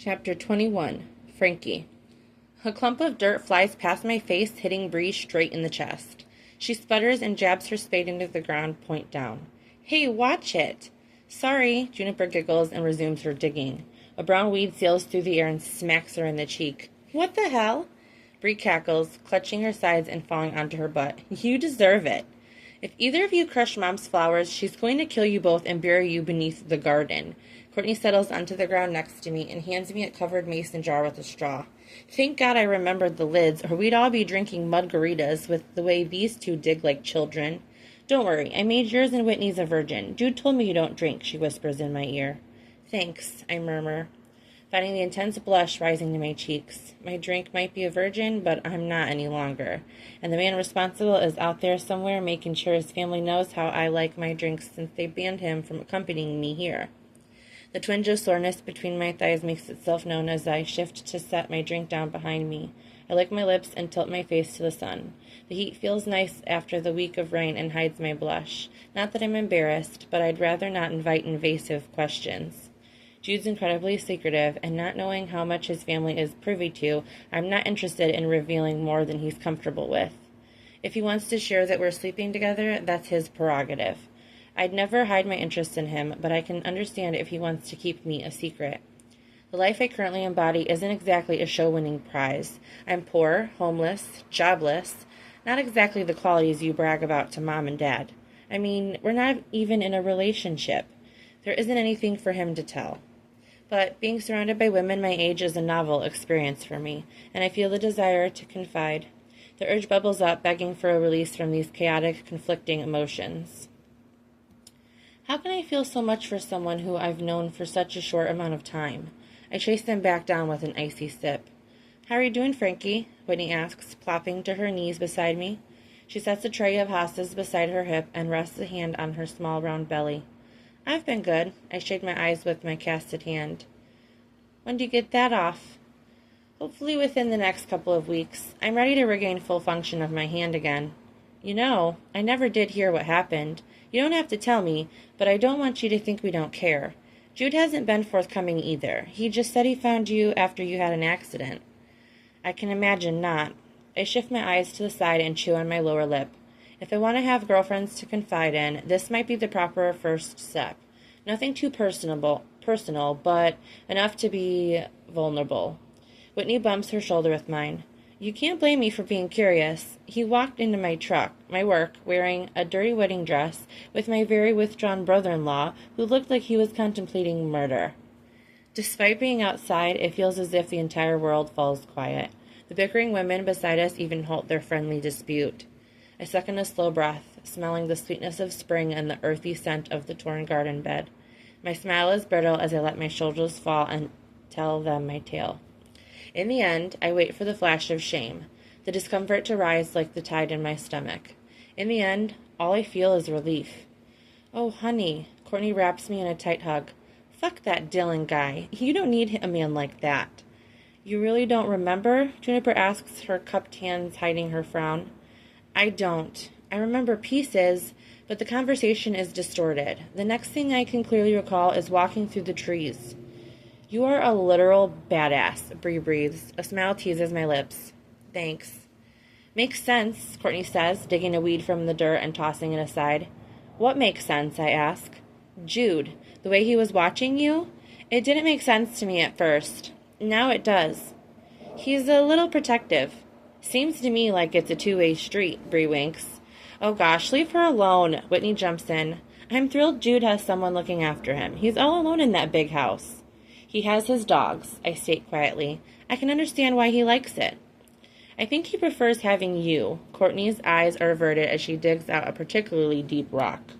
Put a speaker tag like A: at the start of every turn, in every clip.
A: Chapter 21. Frankie. A clump of dirt flies past my face, hitting Bree straight in the chest. She sputters and jabs her spade into the ground, point down. "Hey, watch it!" "Sorry," Juniper giggles and resumes her digging. A brown weed sails through the air and smacks her in the cheek. "What the hell?" Bree cackles, clutching her sides and falling onto her butt. "You deserve it. If either of you crush Mom's flowers, she's going to kill you both and bury you beneath the garden." Courtney settles onto the ground next to me and hands me a covered mason jar with a straw. Thank God I remembered the lids, or we'd all be drinking mudgaritas with the way these two dig like children. "Don't worry, I made yours and Whitney's a virgin. Jude told me you don't drink," she whispers in my ear. "Thanks," I murmur, finding the intense blush rising to my cheeks. My drink might be a virgin, but I'm not any longer. And the man responsible is out there somewhere making sure his family knows how I like my drinks since they banned him from accompanying me here. The twinge of soreness between my thighs makes itself known as I shift to set my drink down behind me. I lick my lips and tilt my face to the sun. The heat feels nice after the week of rain and hides my blush. Not that I'm embarrassed, but I'd rather not invite invasive questions. Jude's incredibly secretive, and not knowing how much his family is privy to, I'm not interested in revealing more than he's comfortable with. If he wants to share that we're sleeping together, that's his prerogative. I'd never hide my interest in him, but I can understand if he wants to keep me a secret. The life I currently embody isn't exactly a show-winning prize. I'm poor, homeless, jobless, not exactly the qualities you brag about to Mom and Dad. I mean, we're not even in a relationship. There isn't anything for him to tell. But being surrounded by women my age is a novel experience for me, and I feel the desire to confide. The urge bubbles up, begging for a release from these chaotic, conflicting emotions. How can I feel so much for someone who I've known for such a short amount of time? I chase them back down with an icy sip. "How are you doing, Frankie?" Whitney asks, plopping to her knees beside me. She sets a tray of hostas beside her hip and rests a hand on her small round belly. "I've been good." I shade my eyes with my casted hand. "When do you get that off?" "Hopefully within the next couple of weeks. I'm ready to regain full function of my hand again." "You know, I never did hear what happened. You don't have to tell me, but I don't want you to think we don't care. Jude hasn't been forthcoming either. He just said he found you after you had an accident." "I can imagine not." I shift my eyes to the side and chew on my lower lip. If I want to have girlfriends to confide in, this might be the proper first step. Nothing too personal, but enough to be vulnerable. Whitney bumps her shoulder with mine. "You can't blame me for being curious. He walked into my work, wearing a dirty wedding dress, with my very withdrawn brother-in-law, who looked like he was contemplating murder." Despite being outside, it feels as if the entire world falls quiet. The bickering women beside us even halt their friendly dispute. I suck in a slow breath, smelling the sweetness of spring and the earthy scent of the torn garden bed. My smile is brittle as I let my shoulders fall and tell them my tale. In the end, I wait for the flash of shame, the discomfort to rise like the tide in my stomach. In the end, all I feel is relief. "Oh, honey," Courtney wraps me in a tight hug. "Fuck that Dylan guy. You don't need a man like that." "You really don't remember?" Juniper asks, her cupped hands hiding her frown. "I don't. I remember pieces, but the conversation is distorted. The next thing I can clearly recall is walking through the trees." "You are a literal badass," Bree breathes. A smile teases my lips. "Thanks." "Makes sense," Courtney says, digging a weed from the dirt and tossing it aside. "What makes sense?" I ask. "Jude. The way he was watching you? It didn't make sense to me at first. Now it does. He's a little protective. Seems to me like it's a two-way street," Bree winks. "Oh gosh, leave her alone," Whitney jumps in. "I'm thrilled Jude has someone looking after him. He's all alone in that big house." "He has his dogs," I state quietly. "I can understand why he likes it." "I think he prefers having you." Courtney's eyes are averted as she digs out a particularly deep rock.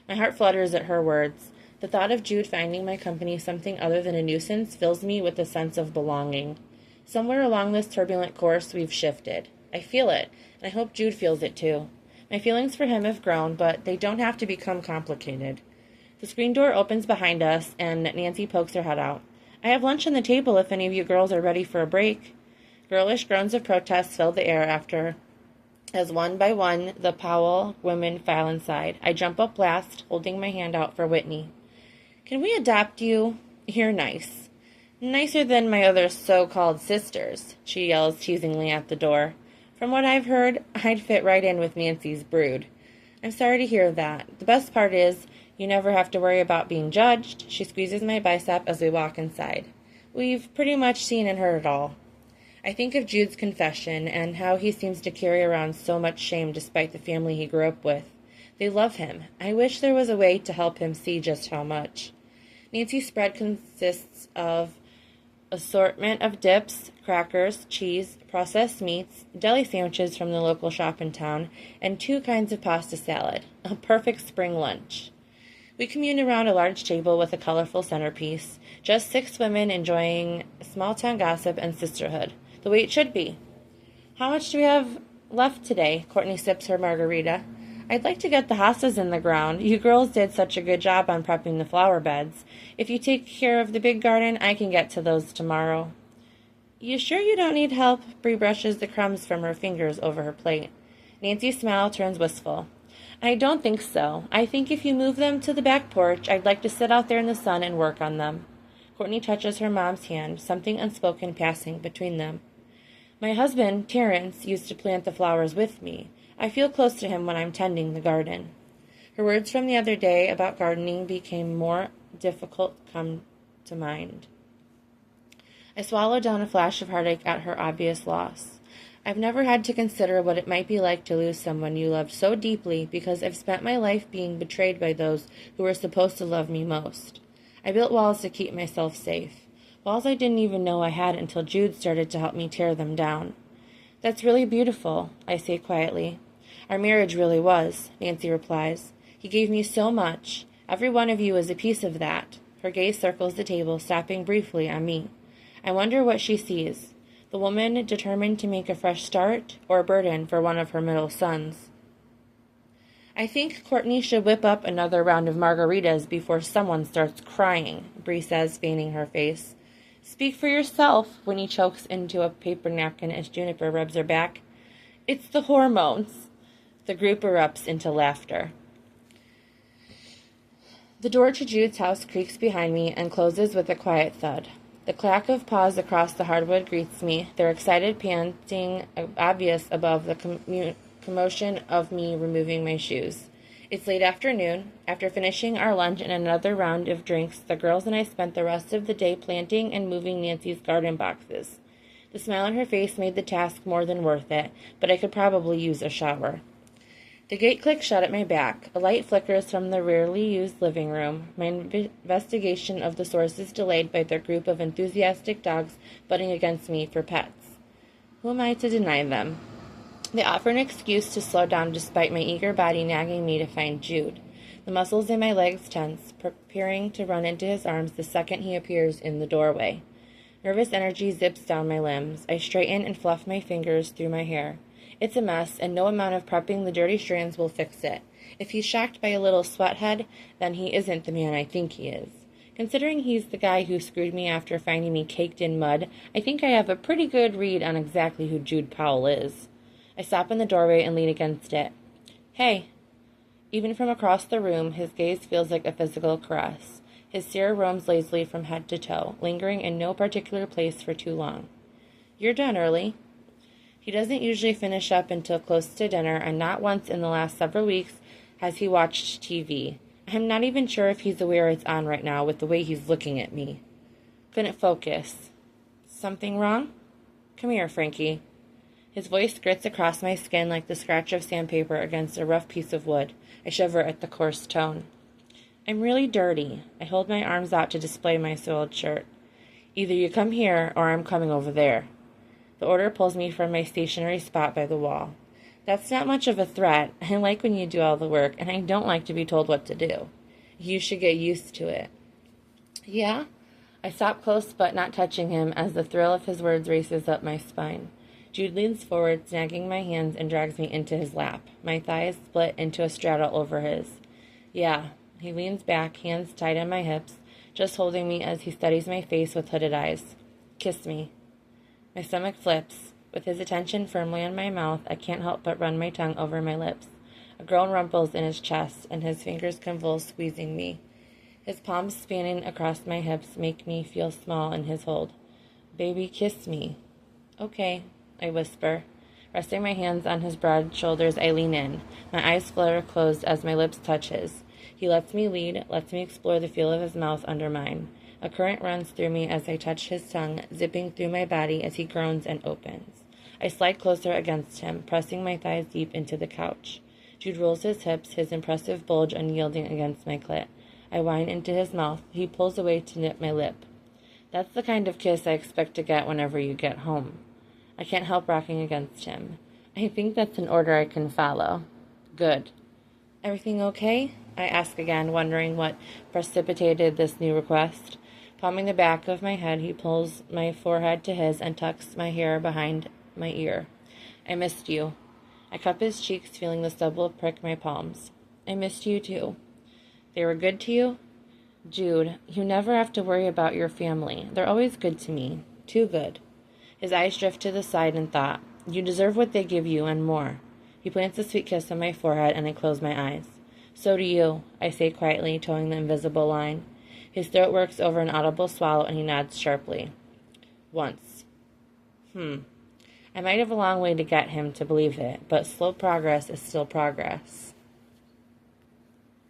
A: My heart flutters at her words. The thought of Jude finding my company something other than a nuisance fills me with a sense of belonging. Somewhere along this turbulent course we've shifted. I feel it, and I hope Jude feels it too. My feelings for him have grown, but they don't have to become complicated. The screen door opens behind us, and Nancy pokes her head out. "I have lunch on the table if any of you girls are ready for a break." Girlish groans of protest fill the air as one by one the Powell women file inside. I jump up last, holding my hand out for Whitney. "Can we adopt you? You're nice." Nicer than my other so-called sisters, she yells teasingly at the door. From what I've heard, I'd fit right in with Nancy's brood. I'm sorry to hear that. The best part is, you never have to worry about being judged. She squeezes my bicep as we walk inside. We've pretty much seen and heard it all. I think of Jude's confession and how he seems to carry around so much shame despite the family he grew up with. They love him. I wish there was a way to help him see just how much. Nancy's spread consists of assortment of dips, crackers, cheese, processed meats, deli sandwiches from the local shop in town, and 2 kinds of pasta salad. A perfect spring lunch. We commune around a large table with a colorful centerpiece, just 6 women enjoying small-town gossip and sisterhood, the way it should be. How much do we have left today? Courtney sips her margarita. I'd like to get the hostas in the ground. You girls did such a good job on prepping the flower beds. If you take care of the big garden, I can get to those tomorrow. You sure you don't need help? Bree brushes the crumbs from her fingers over her plate. Nancy's smile turns wistful. I don't think so. I think if you move them to the back porch, I'd like to sit out there in the sun and work on them. Courtney touches her mom's hand, something unspoken passing between them. My husband, Terrence, used to plant the flowers with me. I feel close to him when I'm tending the garden. Her words from the other day about gardening became more difficult come to mind. I swallowed down a flash of heartache at her obvious loss. I've never had to consider what it might be like to lose someone you loved so deeply because I've spent my life being betrayed by those who were supposed to love me most. I built walls to keep myself safe. Walls I didn't even know I had until Jude started to help me tear them down. That's really beautiful, I say quietly. Our marriage really was, Nancy replies. He gave me so much. Every one of you is a piece of that. Her gaze circles the table, stopping briefly on me. I wonder what she sees. The woman determined to make a fresh start, or a burden for one of her middle sons. I think Courtney should whip up another round of margaritas before someone starts crying, Bree says, feigning her face. Speak for yourself, Winnie chokes into a paper napkin as Juniper rubs her back. It's the hormones. The group erupts into laughter. The door to Jude's house creaks behind me and closes with a quiet thud. The clack of paws across the hardwood greets me, their excited panting obvious above the commotion of me removing my shoes. It's late afternoon. After finishing our lunch and another round of drinks, the girls and I spent the rest of the day planting and moving Nancy's garden boxes. The smile on her face made the task more than worth it, but I could probably use a shower. The gate clicks shut at my back. A light flickers from the rarely used living room. My investigation of the source is delayed by their group of enthusiastic dogs butting against me for pets. Who am I to deny them? They offer an excuse to slow down despite my eager body nagging me to find Jude. The muscles in my legs tense, preparing to run into his arms the second he appears in the doorway. Nervous energy zips down my limbs. I straighten and fluff my fingers through my hair. It's a mess, and no amount of prepping the dirty strands will fix it. If he's shocked by a little sweathead, then he isn't the man I think he is. Considering he's the guy who screwed me after finding me caked in mud, I think I have a pretty good read on exactly who Jude Powell is. I stop in the doorway and lean against it. Hey. Even from across the room, his gaze feels like a physical caress. His stare roams lazily from head to toe, lingering in no particular place for too long. You're done early. He doesn't usually finish up until close to dinner, and not once in the last several weeks has he watched TV. I'm not even sure if he's aware it's on right now with the way he's looking at me. Couldn't focus. Something wrong? Come here, Frankie. His voice grits across my skin like the scratch of sandpaper against a rough piece of wood. I shiver at the coarse tone. I'm really dirty. I hold my arms out to display my soiled shirt. Either you come here, or I'm coming over there. The order pulls me from my stationary spot by the wall. That's not much of a threat. I like when you do all the work, and I don't like to be told what to do. You should get used to it. Yeah? I stop close but not touching him as the thrill of his words races up my spine. Jude leans forward, snagging my hands, and drags me into his lap. My thighs split into a straddle over his. Yeah. He leans back, hands tied on my hips, just holding me as he studies my face with hooded eyes. Kiss me. My stomach flips. With his attention firmly on my mouth, I can't help but run my tongue over my lips. A groan rumples in his chest, and his fingers convulse, squeezing me. His palms spanning across my hips make me feel small in his hold. Baby, kiss me. Okay, I whisper. Resting my hands on his broad shoulders, I lean in. My eyes flutter closed as my lips touch his. He lets me lead, lets me explore the feel of his mouth under mine. A current runs through me as I touch his tongue, zipping through my body as he groans and opens. I slide closer against him, pressing my thighs deep into the couch. Jude rolls his hips, his impressive bulge unyielding against my clit. I whine into his mouth. He pulls away to nip my lip. That's the kind of kiss I expect to get whenever you get home. I can't help rocking against him. I think that's an order I can follow. Good. Everything okay? I ask again, wondering what precipitated this new request. Palming the back of my head, he pulls my forehead to his and tucks my hair behind my ear. I missed you. I cup his cheeks, feeling the stubble prick my palms. I missed you too. They were good to you? Jude, you never have to worry about your family. They're always good to me. Too good. His eyes drift to the side in thought. You deserve what they give you and more. He plants a sweet kiss on my forehead and I close my eyes. So do you, I say quietly, towing the invisible line. His throat works over an audible swallow and he nods sharply. Once. I might have a long way to get him to believe it, but slow progress is still progress.